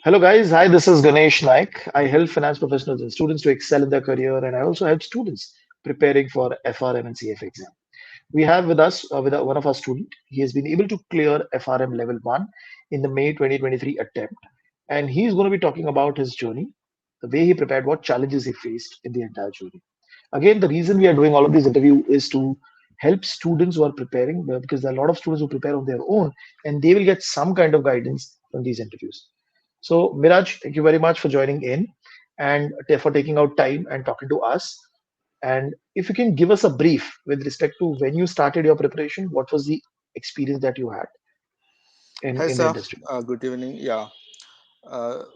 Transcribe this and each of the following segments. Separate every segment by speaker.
Speaker 1: Hello, guys. Hi, this is Ganesh Nayak. I help finance professionals and students to excel in their career, and I also help students preparing for FRM and CF exam. We have with us one of our students. He has been able to clear FRM Level 1 in the May 2023 attempt, and he's going to be talking about his journey, the way he prepared, what challenges he faced in the entire journey. Again, the reason we are doing all of these interviews is to help students who are preparing, because there are a lot of students who prepare on their own, and they will get some kind of guidance from these interviews. So, Miraj, thank you very much for joining in and for taking out time and talking to us. And if you can give us a brief with respect to when you started your preparation, what was the experience that you had
Speaker 2: Hi,
Speaker 1: in the
Speaker 2: sir.
Speaker 1: industry?
Speaker 2: Good evening. Yeah.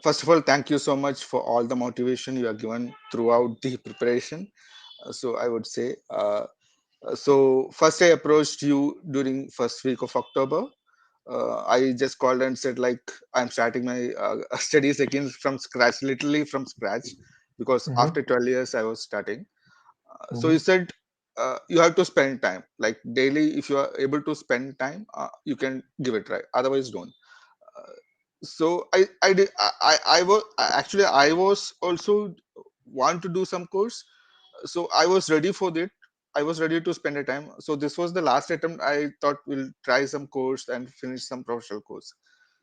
Speaker 2: First of all, thank you so much for all the motivation you have given throughout the preparation. So I would say, so first I approached you during first week of October. I just called and said like I'm starting my studies again from scratch, literally from scratch, because
Speaker 1: Hmm.
Speaker 2: after 12 years I was starting. So
Speaker 1: Hmm.
Speaker 2: you said you have to spend time, like daily. If you are able to spend time, you can give it right. Otherwise, don't. Uh, so I did I was actually I was also want to do some course, so I was ready for it. I was ready to spend a time. So this was the last attempt. I thought we'll try some course and finish some professional course.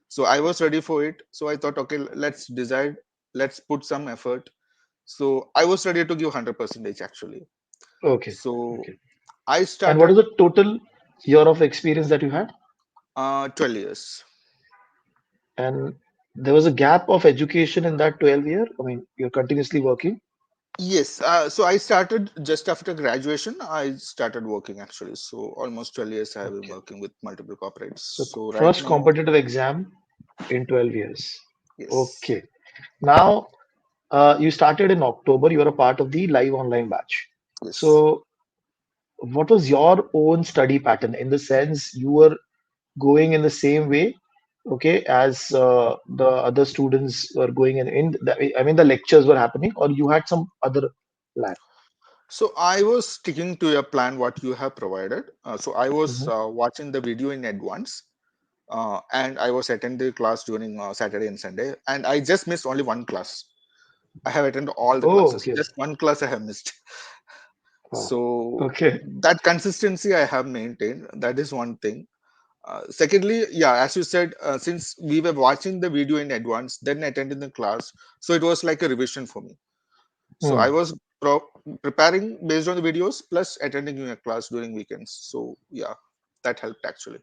Speaker 2: So I was ready for it. So I thought, okay, let's decide, let's put some effort. So I was ready to give 100% actually.
Speaker 1: Okay.
Speaker 2: So
Speaker 1: Okay.
Speaker 2: I
Speaker 1: And what is
Speaker 2: started
Speaker 1: the total year of experience that you had?
Speaker 2: 12 years.
Speaker 1: And there was a gap of education in that 12 year. I mean, you're continuously working.
Speaker 2: Yes, so I started just after graduation. I started working actually. So almost 12 years I have been
Speaker 1: Okay.
Speaker 2: working with multiple corporates.
Speaker 1: So
Speaker 2: So right
Speaker 1: first
Speaker 2: now,
Speaker 1: competitive exam in 12 years.
Speaker 2: yes,
Speaker 1: Okay. Now, you started in October. You are a part of the live online batch.
Speaker 2: yes.
Speaker 1: So, what was your own study pattern in the sense you were going in the same way, okay, as the other students were going I mean, the lectures were happening, or you had some other plan?
Speaker 2: So I was sticking to a plan what you have provided. So I was
Speaker 1: Hmm.
Speaker 2: watching the video in advance, and I was attending the class during Saturday and Sunday, and I just missed only one class. I have attended all the
Speaker 1: Oh,
Speaker 2: classes.
Speaker 1: okay.
Speaker 2: Just one class I have missed.
Speaker 1: Wow.
Speaker 2: So
Speaker 1: Okay.
Speaker 2: that consistency I have maintained. That is one thing. Secondly, yeah, as you said, since we were watching the video in advance, then attending the class, so it was like a revision for me. So I
Speaker 1: Hmm.
Speaker 2: was preparing based on the videos plus attending a class during weekends. So yeah, that helped actually.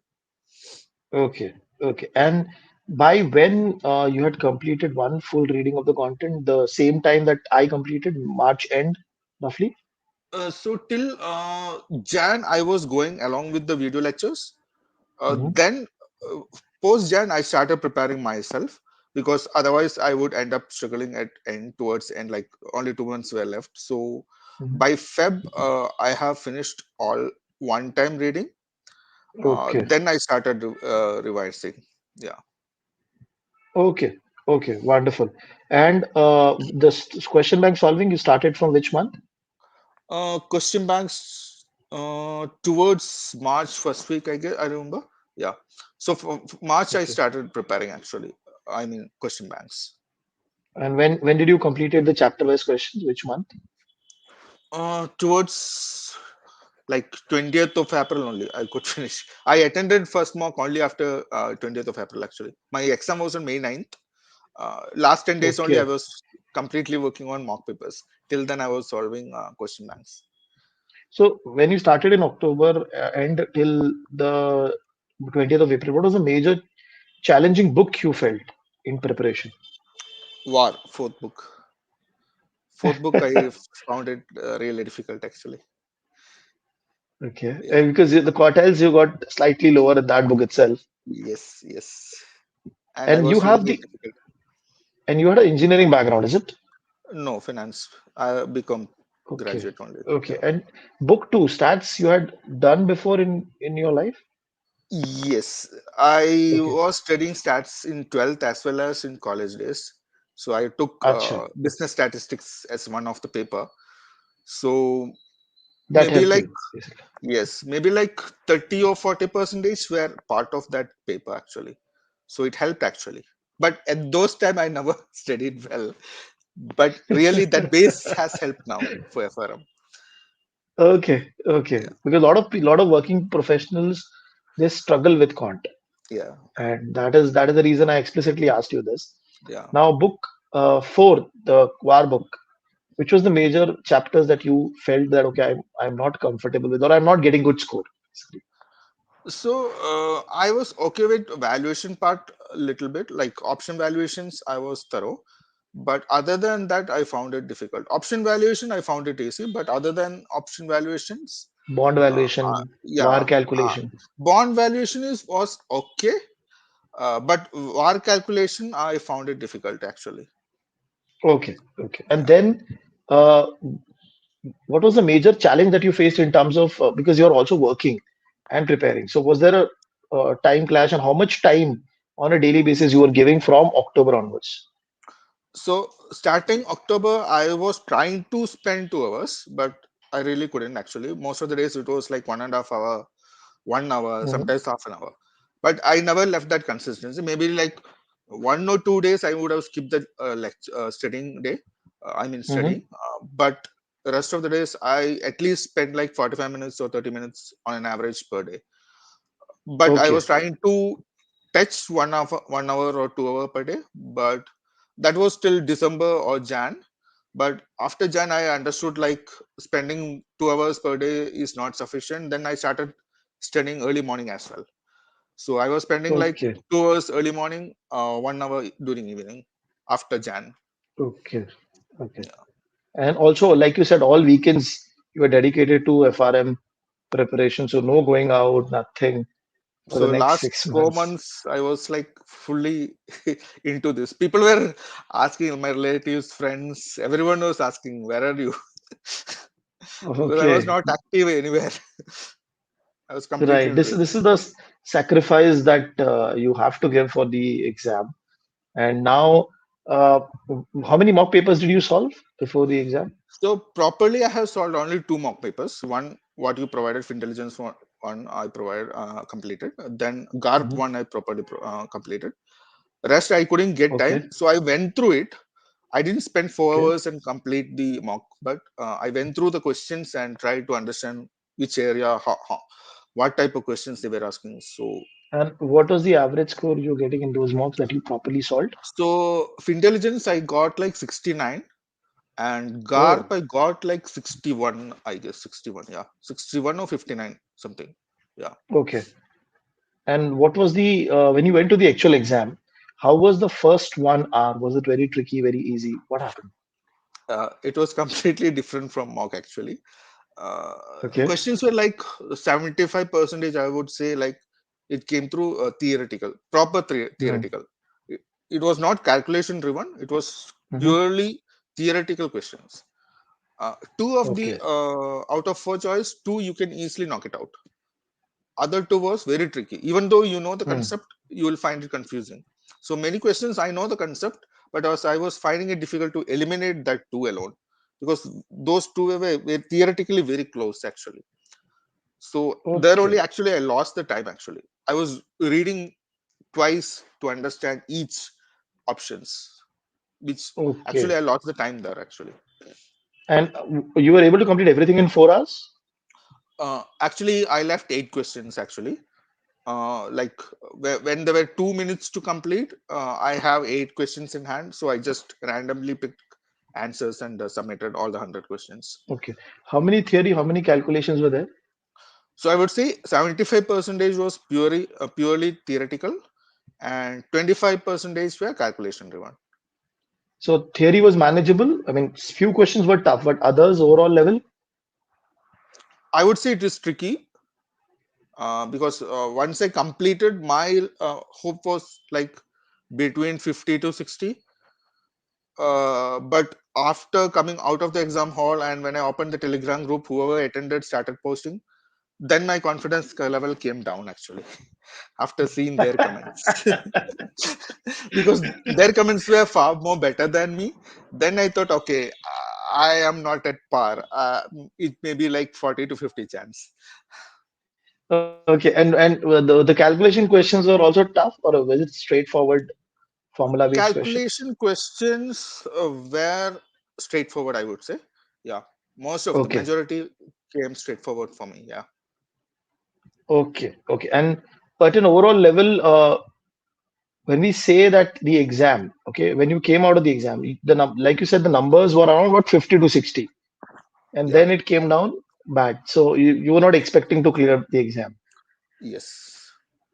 Speaker 1: Okay. Okay. And by when you had completed one full reading of the content, the same time that I completed, March end, roughly?
Speaker 2: So till Jan, I was going along with the video lectures.
Speaker 1: Hmm.
Speaker 2: Then uh, post Jan, I started preparing myself because otherwise I would end up struggling at end towards end. Like only 2 months were left. So
Speaker 1: Hmm.
Speaker 2: by Feb, I have finished all one time reading.
Speaker 1: Okay.
Speaker 2: Then I started revising. Yeah.
Speaker 1: Okay. Okay. Wonderful. And this question bank solving, you started from which month?
Speaker 2: Question banks towards March first week, I guess I remember. Yeah. So for March, I
Speaker 1: Okay.
Speaker 2: started preparing actually. I mean, question banks.
Speaker 1: And when did you completed the chapter wise questions? Which month?
Speaker 2: Towards like 20th of April only, I could finish. I attended first mock only after 20th of April actually. My exam was on May 9th. Last 10 days only, I
Speaker 1: Okay.
Speaker 2: was completely working on mock papers. Till then, I was solving question banks.
Speaker 1: So when you started in October and till the 20th of April, what was the major challenging book you felt in preparation?
Speaker 2: War, fourth book. Fourth book, I found it really difficult actually.
Speaker 1: Okay.
Speaker 2: Yeah.
Speaker 1: Because the quartiles you got slightly lower in that book itself.
Speaker 2: Yes, yes. And I
Speaker 1: And you
Speaker 2: was
Speaker 1: have
Speaker 2: finding it
Speaker 1: the
Speaker 2: difficult.
Speaker 1: and you had an engineering background, is it?
Speaker 2: No, finance. I become
Speaker 1: Okay.
Speaker 2: graduate only.
Speaker 1: Okay.
Speaker 2: Yeah.
Speaker 1: And book two, stats you had done before in your life?
Speaker 2: Yes, I
Speaker 1: Okay.
Speaker 2: was studying stats in 12th as well as in college days. So I took
Speaker 1: Acha.
Speaker 2: business statistics as one of the paper. So
Speaker 1: That
Speaker 2: maybe
Speaker 1: helped
Speaker 2: like,
Speaker 1: you, basically.
Speaker 2: yes, maybe like 30 or 40 percentage were part of that paper actually. So it helped actually. but at those time I never studied well. But really, that base has helped now for FRM.
Speaker 1: Okay, okay.
Speaker 2: Yeah,
Speaker 1: Because a lot of working professionals, they struggle with quant,
Speaker 2: yeah,
Speaker 1: and that is the reason I explicitly asked you this.
Speaker 2: yeah.
Speaker 1: Now, book four, the Quar book, which was the major chapters that you felt that okay, I'm not comfortable with, or I'm not getting good score, basically.
Speaker 2: So I was okay with valuation part a little bit, like option valuations. I was thorough, but other than that, I found it difficult. Option valuation, I found it easy, but other than option valuations,
Speaker 1: Bond valuation, VAR
Speaker 2: yeah, uh,
Speaker 1: calculation.
Speaker 2: bond valuation is was okay, but VAR calculation, I found it difficult actually.
Speaker 1: Okay, okay. And
Speaker 2: Yeah.
Speaker 1: then, what was the major challenge that you faced in terms of because you're also working and preparing? So, was there a time clash, and how much time on a daily basis you were giving from October onwards?
Speaker 2: So starting October, I was trying to spend 2 hours, but I really couldn't actually. Most of the days it was like 1.5 hour, 1 hour,
Speaker 1: Hmm.
Speaker 2: sometimes half an hour. But I never left that consistency. Maybe like 1 or 2 days I would have skipped the studying day. I mean studying.
Speaker 1: Hmm.
Speaker 2: But the rest of the days I at least spend like 45 minutes or 30 minutes on an average per day. But I was
Speaker 1: Okay,
Speaker 2: trying to touch 1 hour or 2 hour per day. But that was till December or Jan. But after Jan, I understood like spending 2 hours per day is not sufficient. Then I started studying early morning as well. So I was spending like
Speaker 1: okay,
Speaker 2: 2 hours early morning, 1 hour during evening after Jan.
Speaker 1: okay, okay. And also, like you said, all weekends you were dedicated to FRM preparation. So, no going out, nothing for the
Speaker 2: So
Speaker 1: next
Speaker 2: last
Speaker 1: six
Speaker 2: four
Speaker 1: months.
Speaker 2: months, I was like fully into this. People were asking, my relatives, friends, everyone was asking, "Where are you?" Because I was
Speaker 1: Okay,
Speaker 2: not active anywhere. I was completely
Speaker 1: right.
Speaker 2: into
Speaker 1: This
Speaker 2: it.
Speaker 1: is the sacrifice that you have to give for the exam. And now, uh, how many mock papers did you solve before the exam?
Speaker 2: So properly, I have solved only two mock papers. One, what you provided, Fintelligents one I provided completed. Then GARP
Speaker 1: Mhm.
Speaker 2: one I properly completed. Rest I couldn't get time,
Speaker 1: Okay,
Speaker 2: so I went through it. I didn't spend four
Speaker 1: okay.
Speaker 2: hours and complete the mock, but I went through the questions and tried to understand which area, what type of questions they were asking.
Speaker 1: And what was the average score you're getting in those mocks that you properly solved?
Speaker 2: So Fintelligence I got like 69, and GARP
Speaker 1: Oh,
Speaker 2: I got like 61, I guess 61, yeah, 61 or 59 something, yeah.
Speaker 1: okay. And what was the when you went to the actual exam? How was the first 1 hour? Was it very tricky, very easy? What happened?
Speaker 2: It was completely different from mock actually. uh,
Speaker 1: Okay.
Speaker 2: Questions were like 75 percentage, I would say, like it came through theoretical, proper
Speaker 1: Hmm.
Speaker 2: theoretical. It was not calculation driven, it was
Speaker 1: Hmm.
Speaker 2: purely theoretical questions. Two of the
Speaker 1: Okay.
Speaker 2: out of four choice, two you can easily knock it out. Other two was very tricky. Even though you know the
Speaker 1: Hmm.
Speaker 2: concept, you will find it confusing. So many questions I know the concept, but as I was finding it difficult to eliminate that two alone, because those two were theoretically very close actually. So there only
Speaker 1: Okay.
Speaker 2: actually I lost the time actually. I was reading twice to understand each options, which actually
Speaker 1: Okay.
Speaker 2: I lost the time there actually.
Speaker 1: And you were able to complete everything in 4 hours?
Speaker 2: Actually, I left eight questions actually. Like when there were 2 minutes to complete, I have eight questions in hand, so I just randomly picked answers and submitted all the 100 questions.
Speaker 1: Okay. How many theory, how many calculations were there?
Speaker 2: So I would say 75 percentage was purely theoretical, and 25 percentage were calculation driven.
Speaker 1: So theory was manageable. I mean, few questions were tough, but others overall level.
Speaker 2: I would say it is tricky, because once I completed, my hope was like between 50 to 60. But after coming out of the exam hall and when I opened the Telegram group, whoever attended started posting. Then my confidence level came down actually after seeing their comments. Because their comments were far more better than me. Then I thought, okay, I am not at par. It may be like 40 to 50 chance.
Speaker 1: Okay. And the calculation questions were also tough, or was it straightforward? formula based questions?
Speaker 2: Calculation questions were straightforward, I would say. Yeah, most of the
Speaker 1: Okay,
Speaker 2: majority came straightforward for me. Yeah.
Speaker 1: okay, okay. And at an overall level, when we say that the exam, okay, when you came out of the exam, like you said, the numbers were around what 50 to 60, and
Speaker 2: Yeah.
Speaker 1: then it came down bad. So you were not expecting to clear the exam.
Speaker 2: Yes.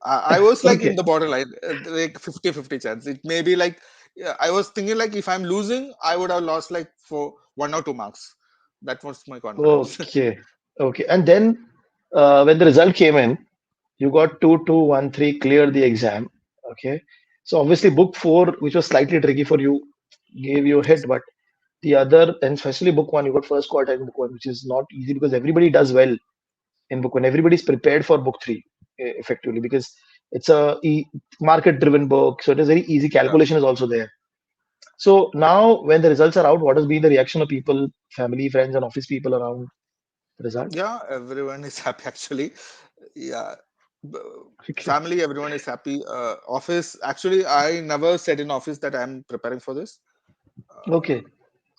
Speaker 2: I was like in
Speaker 1: Okay.
Speaker 2: the borderline, like 50-50 chance. It may be like, yeah, I was thinking like if I'm losing, I would have lost like for 1 or 2 marks. That was my confidence.
Speaker 1: Okay. Okay. And then when the result came in, you got 2213, cleared the exam. Okay. So obviously book four, which was slightly tricky for you, gave you a
Speaker 2: Yes.
Speaker 1: hit, but the other, and especially book one, you got first quartile in book one, which is not easy because everybody does well in book one. Everybody's prepared for book three effectively because it's a market driven book. So it is very easy.
Speaker 2: Yeah.
Speaker 1: Calculation is also there. So now when the results are out, what has been the reaction of people, family, friends, and office people around the result?
Speaker 2: Yeah, everyone is happy actually. Yeah. B-
Speaker 1: Okay.
Speaker 2: Family, everyone is happy. Office, actually, I never said in office that I'm preparing for this. Uh,
Speaker 1: Okay.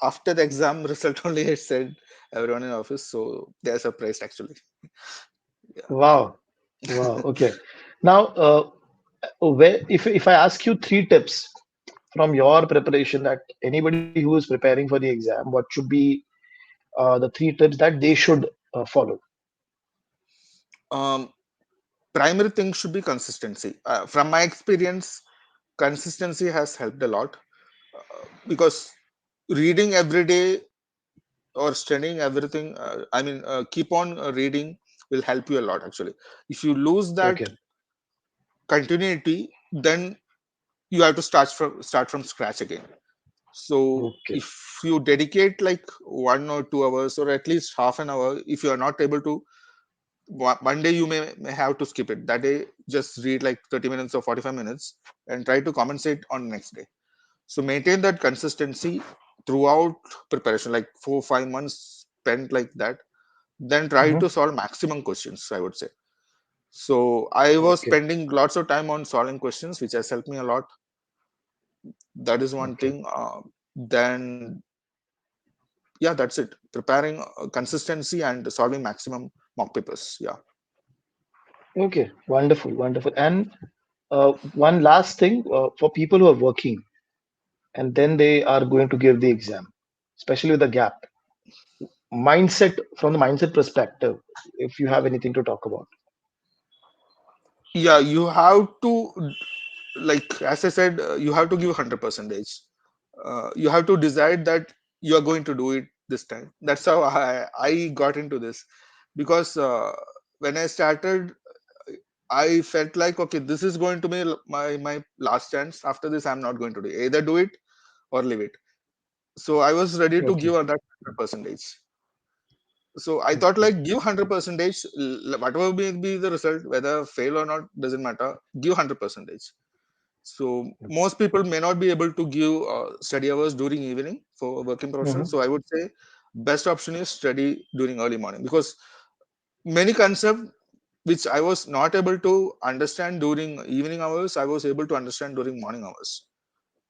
Speaker 2: After the exam result only, I said everyone in office, so they're surprised actually. Yeah.
Speaker 1: Wow. Wow. Okay. Now, if I ask you three tips from your preparation that anybody who is preparing for the exam, what should be the three tips that they should follow?
Speaker 2: Um, Primary thing should be consistency. From my experience, consistency has helped a lot because reading every day or studying everything, keep on reading will help you a lot actually. If you lose that
Speaker 1: Okay.
Speaker 2: continuity, then you have to start from scratch again. So
Speaker 1: Okay.
Speaker 2: if you dedicate like 1 or 2 hours or at least half an hour, if you are not able to, one day you may have to skip it. That day just read like 30 minutes or 45 minutes and try to compensate on next day. So maintain that consistency throughout preparation, like 4 5 months spent like that. Then try
Speaker 1: Mhm.
Speaker 2: to solve maximum questions, I would say. So I was
Speaker 1: Okay.
Speaker 2: spending lots of time on solving questions, which has helped me a lot. That is one
Speaker 1: Okay.
Speaker 2: thing. Then yeah, that's it. Preparing consistency and solving maximum mock papers. Yeah.
Speaker 1: Okay. Wonderful. Wonderful. And one last thing for people who are working and then they are going to give the exam, especially with the gap. Mindset, from the mindset perspective, if you have anything to talk about.
Speaker 2: Yeah, you have to, like as I said, you have to give 100 percentage. You have to decide that you are going to do it this time. That's how I got into this, because when I started, I felt like, okay, this is going to be my last chance. After this, I'm not going to do it. Either do it or leave it. So I was ready to
Speaker 1: Okay.
Speaker 2: give that 100 percentage. So I thought
Speaker 1: Okay.
Speaker 2: like give 100 percentage, whatever may be the result, whether fail or not doesn't matter. Give 100 percentage. So most people may not be able to give study hours during evening for working professionals.
Speaker 1: Mhm.
Speaker 2: So I would say best option is study during early morning, because many concept which I was not able to understand during evening hours, I was able to understand during morning hours.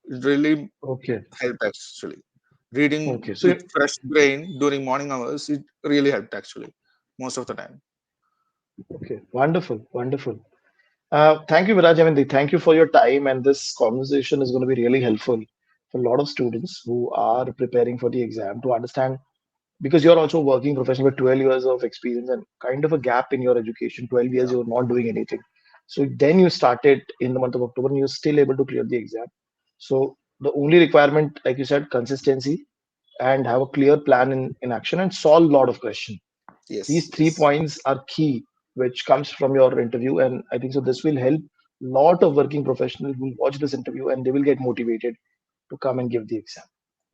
Speaker 2: It really
Speaker 1: Okay.
Speaker 2: helped actually. Reading
Speaker 1: Okay. So,
Speaker 2: with fresh brain during morning hours, it really helped actually most of the time.
Speaker 1: okay. Wonderful. Wonderful. Thank you, Viraj. I mean, thank you for your time. And this conversation is going to be really helpful for a lot of students who are preparing for the exam to understand because you're also working professional with 12 years of experience and kind of a gap in your education. 12 years,
Speaker 2: Yeah.
Speaker 1: you're not doing anything. So then you started in the month of October and you're still able to clear the exam. So the only requirement, like you said, consistency and have a clear plan in action and solve a lot of questions. These
Speaker 2: Yes.
Speaker 1: three
Speaker 2: Yes.
Speaker 1: points are key, which comes from your interview. And I think so this will help lot of working professionals who watch this interview and they will get motivated to come and give the exam.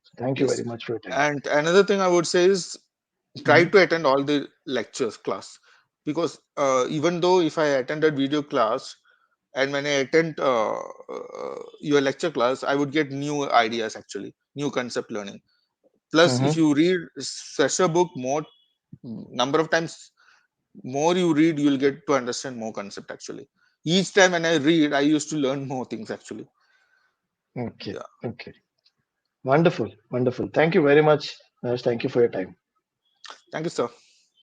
Speaker 1: So thank you
Speaker 2: Yes.
Speaker 1: very much for your time.
Speaker 2: And another thing I would say is try
Speaker 1: Mhm.
Speaker 2: to attend all the lectures class, because even though if I attended video class, and when I attend your lecture class, I would get new ideas actually, new concept learning. Plus, if
Speaker 1: Mhm.
Speaker 2: you read such a book more number of times, more you read, you will get to understand more concept actually. Each time when I read, I used to learn more things actually.
Speaker 1: Okay.
Speaker 2: Yeah.
Speaker 1: Okay. Wonderful. Wonderful. Thank you very much. Thank you for your time.
Speaker 2: Thank you, sir.